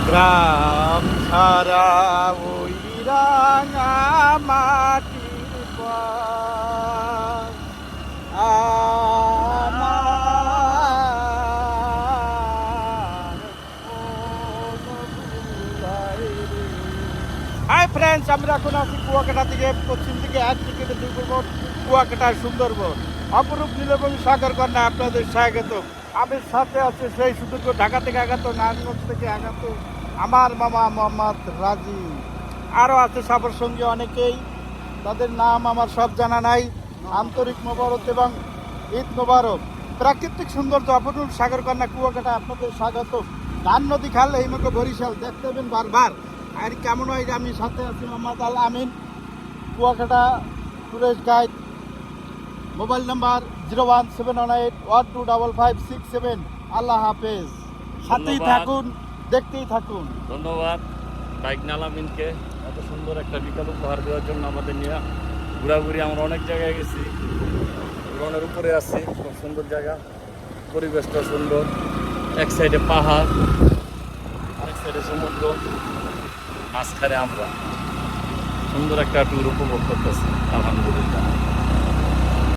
গ্রাম ছাড়া ওই রাঙা মাটির পর হাই ফ্রেন্ডস, আমরা এখন আছি কুয়াকাটা থেকে পশ্চিম দিকে 1 কিলোমিটার কুয়াকাটা সুন্দরবন অপরূপ নীলভূমি সাগর কন্যা আপনাদের স্বাগত। আমি সাথে আছে সেই সুদূর ঢাকা থেকে আগত, নারায়ণগঞ্জ থেকে আগত আমার মামা মোহাম্মদ রাজি। আরও আছে সফর সঙ্গী অনেকেই, তাদের নাম আমার সব জানা নাই। আন্তরিক মোবারক এবং ঈদ মোবারক। প্রাকৃতিক সৌন্দর্য অপরূপ সাগর কন্যা কুয়াকাটা আপনাদের স্বাগত। গান নদী খাল এই মুখে বরিশাল দেখতে পাবেন বারবার। আর কেমন হয়, আমি সাথে আছি Mohammad Al Amin, Kuakata tourist guide. Mobile number 01718125567। Allah হাফেজ। সাথেই থাকুন, দেখতেই থাকুন। ধন্যবাদ বাইক নালামিনকে এত সুন্দর একটা বিকাল উপহার দেওয়ার জন্য। আমাদের নিয়ে ঘোরাঘুরি আমরা অনেক জায়গায় গেছি, উড়ানের উপরে আছি, খুব সুন্দর জায়গা, পরিবেশটা সুন্দর। এক সাইডে পাহাড়, আরেক সাইডে সমুদ্র, মাঝখানে আমরা সুন্দর একটা ট্যুর উপভোগ করতেছি। আলহামদুলিল্লাহ।